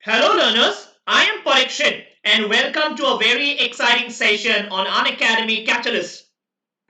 Hello learners, I am Parikshit and welcome to a very exciting session on Unacademy CAT-alyst.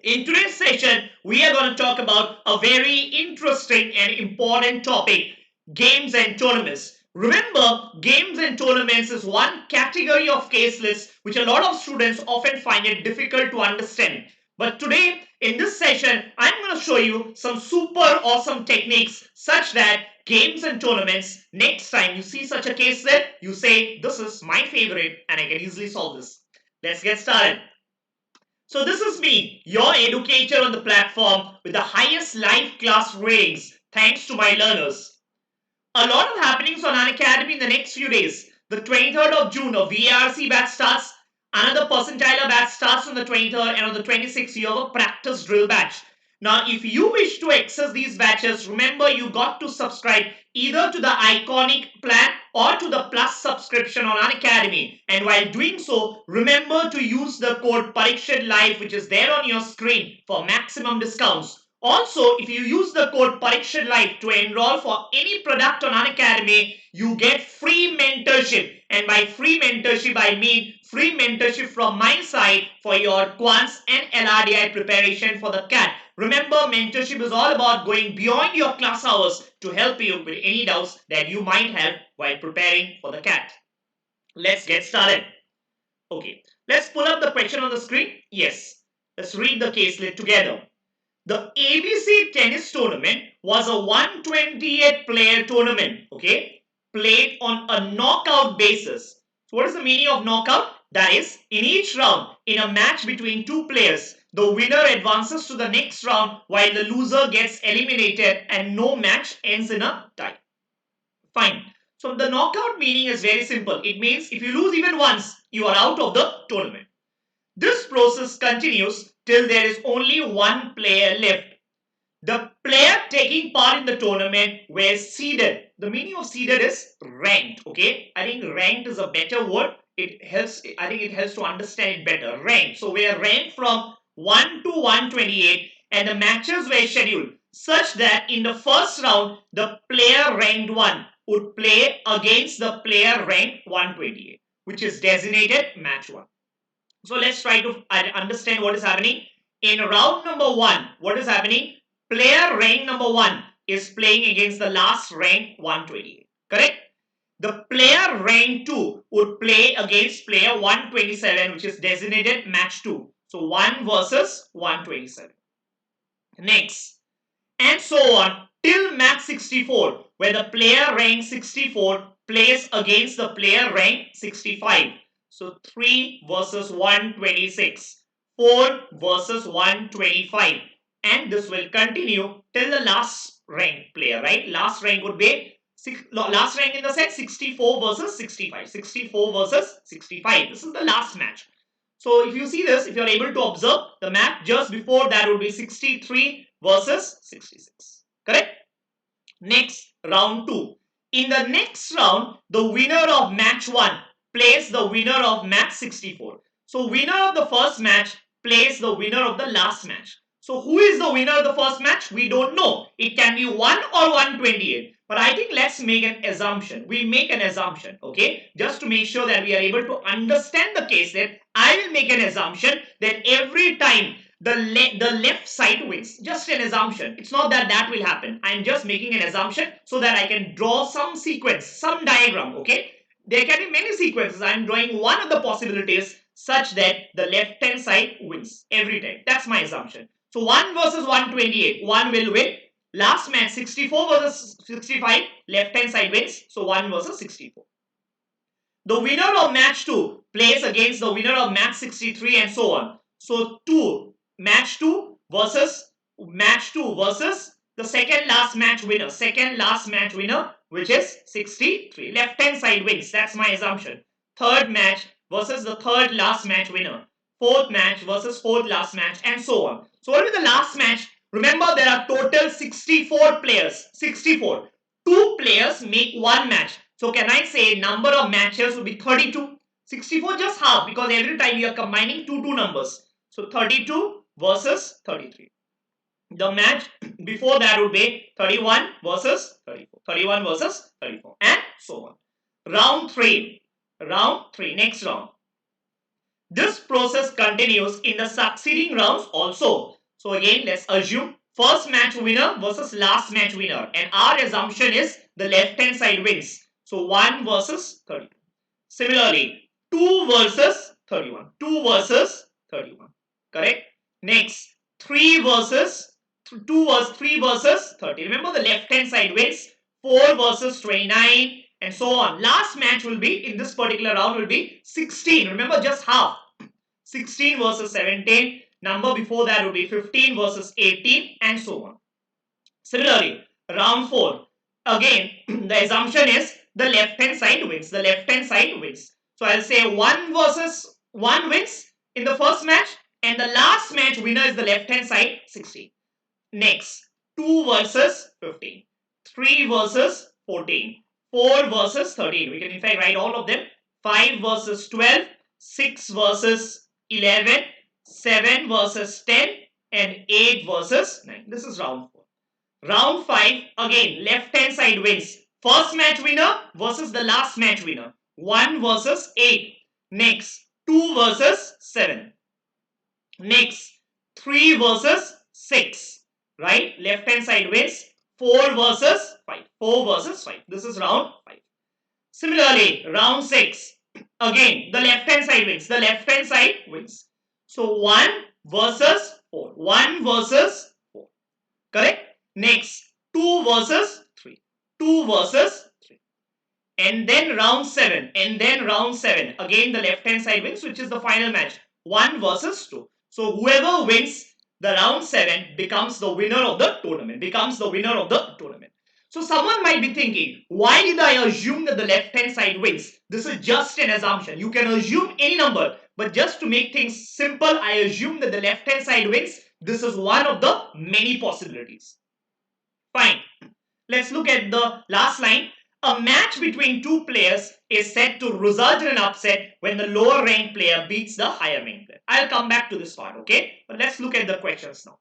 In today's session, we are going to talk about a very interesting and important topic, games and tournaments. Remember, games and tournaments is one category of case lists which a lot of students often find it difficult to understand. But today, in this session, I'm going to show you some super awesome techniques such that games and tournaments, next time you see such a case set, you say, this is my favorite and I can easily solve this. Let's get started. So this is me, your educator on the platform with the highest live class ratings thanks to my learners. A lot of happenings on Unacademy in the next few days. The 23rd of June, a VARC batch starts. Another percentiler batch starts on the 23rd, and on the 26th, you have a practice drill batch. Now, if you wish to access these batches, remember you got to subscribe either to the iconic plan or to the plus subscription on Unacademy. And while doing so, remember to use the code Parikshit Live, which is there on your screen, for maximum discounts. Also, if you use the code Parikshit Live to enroll for any product on Unacademy, you get free mentorship. And by free mentorship, I mean free mentorship from my side for your Quants and LRDI preparation for the CAT. Remember, mentorship is all about going beyond your class hours to help you with any doubts that you might have while preparing for the CAT. Let's get started. Okay, let's pull up the question on the screen. Yes, let's read the caselet together. The ABC tennis tournament was a 128 player tournament, okay, played on a knockout basis. So what is the meaning of knockout? That is, in each round, in a match between two players, the winner advances to the next round while the loser gets eliminated and no match ends in a tie. Fine. So the knockout meaning is very simple. It means if you lose even once, you are out of the tournament. This process continues till there is only one player left. The player taking part in the tournament were seeded. The meaning of seeded is ranked. Okay, I think ranked is a better word. It helps. I think it helps to understand it better. Ranked. So we are ranked from 1 to 128, and the matches were scheduled such that in the first round, the player ranked 1 would play against the player ranked 128, which is designated match 1. So let's try to understand what is happening. In round number 1, what is happening? Player rank number 1 is playing against the last rank 128. Correct? The player rank 2 would play against player 127, which is designated match 2. So 1 versus 127. Next. And so on till match 64, where the player rank 64 plays against the player rank 65. So 3 versus 126, 4 versus 125, and this will continue till the last rank player, right? Last rank would be last rank in the set 64 versus 65, 64 versus 65. This is the last match. So if you see this, if you are able to observe the match just before that would be 63 versus 66. Correct? Next, round 2. In the next round, the winner of match 1 plays the winner of match 64. So winner of the first match plays the winner of the last match. So who is the winner of the first match? We don't know. It can be 1 or 128. But I think let's make an assumption. We make an assumption, okay? Just to make sure that we are able to understand the case set, I will make an assumption that every time the left side wins. Just an assumption. It's not that that will happen. I'm just making an assumption so that I can draw some sequence, some diagram, okay? There can be many sequences. I'm drawing one of the possibilities such that the left hand side wins every time. That's my assumption. So 1 versus 128. 1 will win. Last match 64 versus 65. Left hand side wins. So 1 versus 64. The winner of match 2 plays against the winner of match 63 and so on. So match 2 versus the second last match winner, which is 63. Left hand side wins. That's my assumption. Third match versus the third last match winner. Fourth match versus fourth last match, and so on. So what will be the last match? Remember, there are total 64 players. 64. 2 players make 1 match. So can I say number of matches will be 32? 64 just half, because every time you are combining two numbers. So 32 versus 33. The match before that would be 31 versus 34. 31 versus 34, and so on. Round 3. Round 3. Next round. This process continues in the succeeding rounds also. So again, let's assume first match winner versus last match winner. And our assumption is the left hand side wins. So 1 versus 32. Similarly, 2 versus 31. 2 versus 31. Correct? Next, 3 versus 3 versus 30. Remember the left hand side wins. 4 versus 29 and so on. Last match will be, in this particular round, will be 16. Remember, just half. 16 versus 17. Number before that will be 15 versus 18 and so on. Similarly, round 4. Again, the assumption is the left hand side wins. The left hand side wins. So I'll say 1 versus 1 wins in the first match, and the last match winner is the left hand side 16. Next, 2 versus 15. 3 versus 14. 4 versus 13. We can in fact write all of them. 5 versus 12. 6 versus 11. 7 versus 10. And 8 versus 9. This is round 4. Round 5, again, left hand side wins. First match winner versus the last match winner. 1 versus 8. Next, 2 versus 7. Next, 3 versus 6. Right? Left hand side wins. 4 versus 5. 4 versus 5. This is round 5. Similarly, round 6. Again, the left hand side wins. The left hand side wins. So 1 versus 4. 1 versus 4. Correct? Next, 2 versus 3. 2 versus 3. And then round 7. And then round 7. Again, the left hand side wins, which is the final match. 1 versus 2. So whoever wins the round 7 becomes the winner of the tournament. Becomes the winner of the tournament. So someone might be thinking, why did I assume that the left hand side wins? This is just an assumption. You can assume any number. But just to make things simple, I assume that the left hand side wins. This is one of the many possibilities. Fine. Let's look at the last line. A match between two players is said to result in an upset when the lower ranked player beats the higher ranked player. I'll come back to this part, okay? But let's look at the questions now.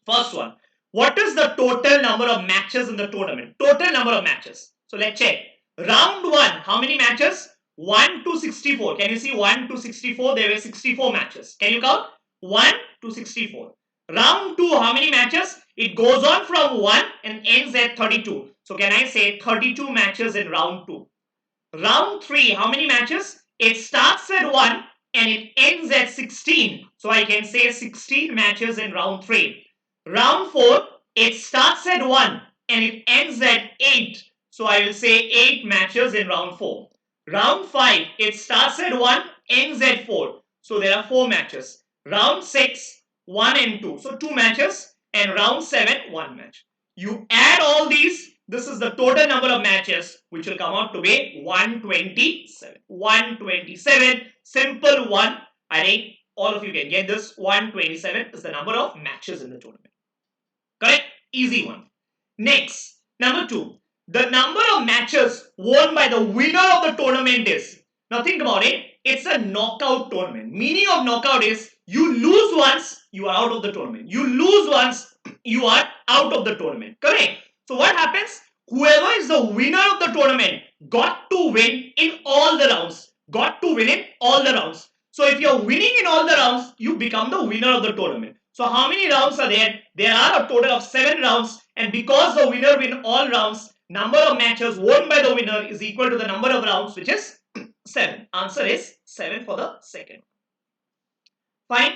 First one. What is the total number of matches in the tournament? Total number of matches. So let's check. Round 1. How many matches? 1 to 64. Can you see 1 to 64? There were 64 matches. Can you count? 1 to 64. Round 2. How many matches? It goes on from 1 and ends at 32. So can I say 32 matches in round 2? Round 3, how many matches? It starts at 1 and it ends at 16. So I can say 16 matches in round 3. Round 4, it starts at 1 and it ends at 8. So I will say 8 matches in round 4. Round 5, it starts at 1, ends at 4. So there are 4 matches. Round 6, 1 and 2. So 2 matches. And round 7, 1 match. You add all these. This is the total number of matches, which will come out to be 127. 127. Simple one. I think all of you can get this. 127 is the number of matches in the tournament. Correct? Easy one. Next, number 2. The number of matches won by the winner of the tournament is. Now think about it. It's a knockout tournament. Meaning of knockout is you lose once, you are out of the tournament. You lose once, you are out of the tournament. Correct? So what happens? Whoever is the winner of the tournament got to win in all the rounds. Got to win in all the rounds. So if you're winning in all the rounds, you become the winner of the tournament. So how many rounds are there? There are a total of 7 rounds. And because the winner win all rounds, number of matches won by the winner is equal to the number of rounds, which is 7. Answer is 7 for the second. Fine.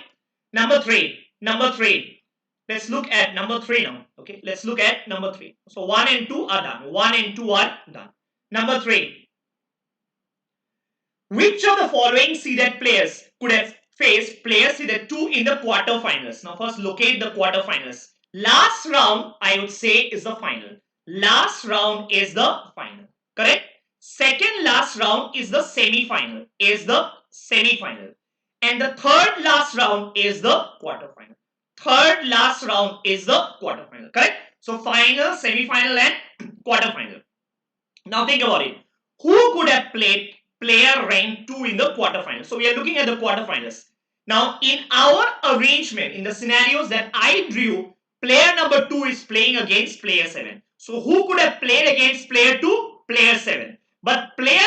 Number 3. Number 3. Let's look at number 3 now. Okay. Let's look at number 3. So 1 and 2 are done. 1 and 2 are done. Number 3. Which of the following seeded players could have faced players seeded 2 in the quarterfinals? Now first locate the quarterfinals. Last round I would say is the final. Last round is the final. Correct? Second last round is the semi-final. And the third last round is the quarterfinal. Third last round is the quarterfinal. Correct? So final, semi-final and quarterfinal. Now think about it. Who could have played player rank 2 in the quarterfinal? So we are looking at the quarterfinals. Now in our arrangement, in the scenarios that I drew, player number 2 is playing against player 7. So who could have played against player 2? Player 7. But player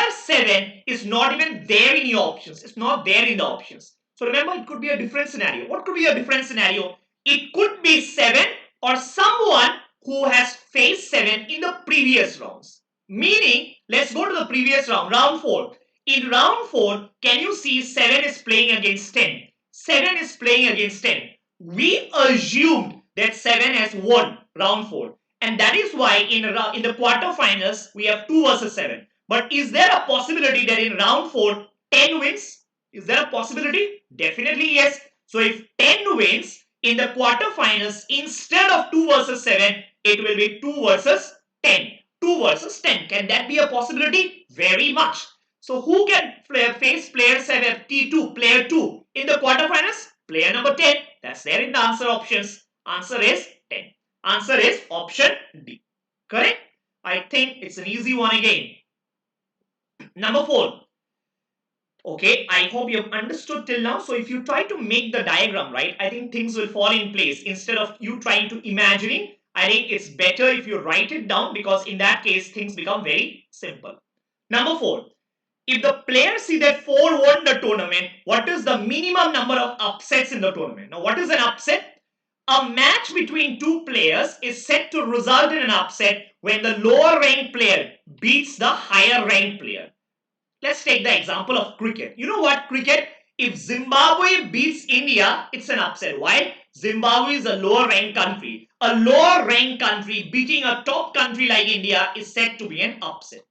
is not even there in your options. It's not there in the options. So remember, it could be a different scenario. What could be a different scenario? It could be 7 or someone who has faced 7 in the previous rounds. Meaning, let's go to the previous round, round 4. In round 4, can you see 7 is playing against 10? 7 is playing against 10. We assumed that 7 has won round 4. And that is why in the quarterfinals, we have 2 versus 7. But is there a possibility that in round 4, 10 wins? Is there a possibility? Definitely yes. So if 10 wins in the quarterfinals, instead of 2 versus 7, it will be 2 versus 10. 2 versus 10. Can that be a possibility? Very much. So who can face player 7, T2, player 2 in the quarterfinals? Player number 10. That's there in the answer options. Answer is 10. Answer is option D. Correct? I think it's an easy one again. Number 4. Okay, I hope you have understood till now. So if you try to make the diagram, right, I think things will fall in place. Instead of you trying to imagining, I think it's better if you write it down, because in that case, things become very simple. Number 4. If the players see that 4 won the tournament, what is the minimum number of upsets in the tournament? Now, what is an upset? A match between 2 players is said to result in an upset when the lower ranked player beats the higher ranked player. Let's take the example of cricket. You know what, cricket? If Zimbabwe beats India, it's an upset. Why? Zimbabwe is a lower ranked country. A lower ranked country beating a top country like India is said to be an upset.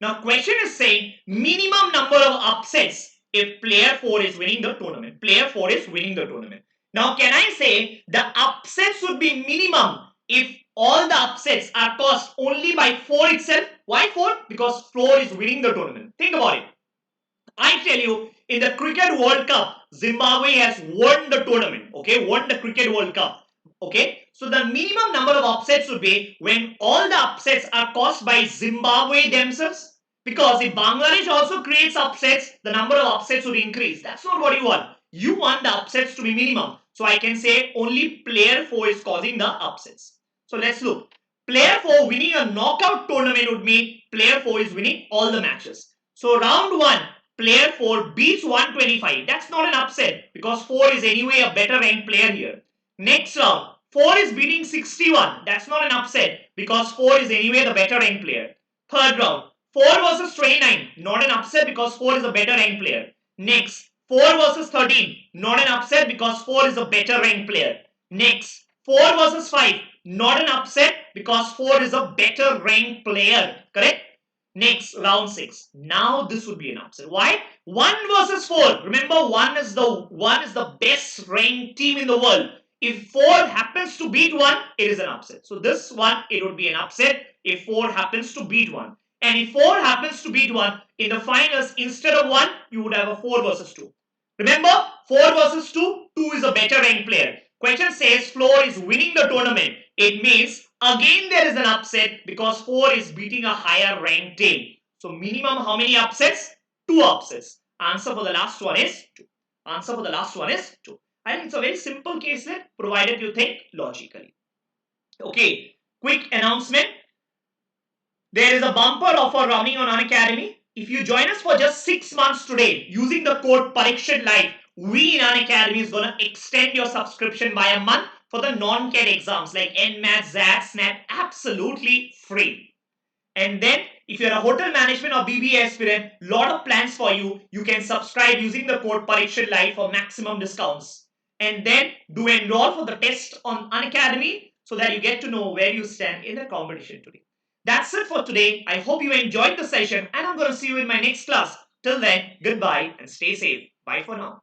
Now, question is saying minimum number of upsets if player 4 is winning the tournament. Player 4 is winning the tournament. Now, can I say the upsets would be minimum if all the upsets are caused only by 4 itself? Why 4? Because 4 is winning the tournament. Think about it. I tell you, in the Cricket World Cup, Zimbabwe has won the tournament. Okay, won the Cricket World Cup. Okay, so the minimum number of upsets would be when all the upsets are caused by Zimbabwe themselves. Because if Bangladesh also creates upsets, the number of upsets would increase. That's not what you want. You want the upsets to be minimum. So I can say only player 4 is causing the upsets. So let's look. Player 4 winning a knockout tournament would mean player 4 is winning all the matches. So round 1, player 4 beats 125. That's not an upset because 4 is anyway a better ranked player here. Next round, 4 is beating 61. That's not an upset because 4 is anyway the better ranked player. Third round, 4 versus 29. Not an upset because 4 is a better ranked player. Next, 4 versus 13. Not an upset because 4 is a better ranked player. Next, 4 versus 5. Not an upset because 4 is a better ranked player. Correct? Next, round 6. Now this would be an upset. Why? 1 versus 4. Remember, 1 is the best ranked team in the world. If 4 happens to beat 1, it is an upset. So this one, it would be an upset if 4 happens to beat 1. And if 4 happens to beat 1, in the finals, instead of 1, you would have a 4 versus 2. Remember, 4 versus 2, 2 is a better ranked player. Question says 4 is winning the tournament. It means again there is an upset because 4 is beating a higher ranked team. So minimum how many upsets? 2 upsets. Answer for the last one is 2. Answer for the last one is 2. I think it's a very simple caselet provided you think logically. Okay, quick announcement. There is a bumper offer running on Unacademy. If you join us for just 6 months today using the code Parikshan Live, we in Unacademy is going to extend your subscription by a month for the non-CAT exams like NMAT, ZAT, SNAT, absolutely free. And then if you're a hotel management or B.B.A aspirant, lot of plans for you. You can subscribe using the code Parikshan Live for maximum discounts. And then do enroll for the test on Unacademy so that you get to know where you stand in the competition today. That's it for today. I hope you enjoyed the session and I'm going to see you in my next class. Till then, goodbye and stay safe. Bye for now.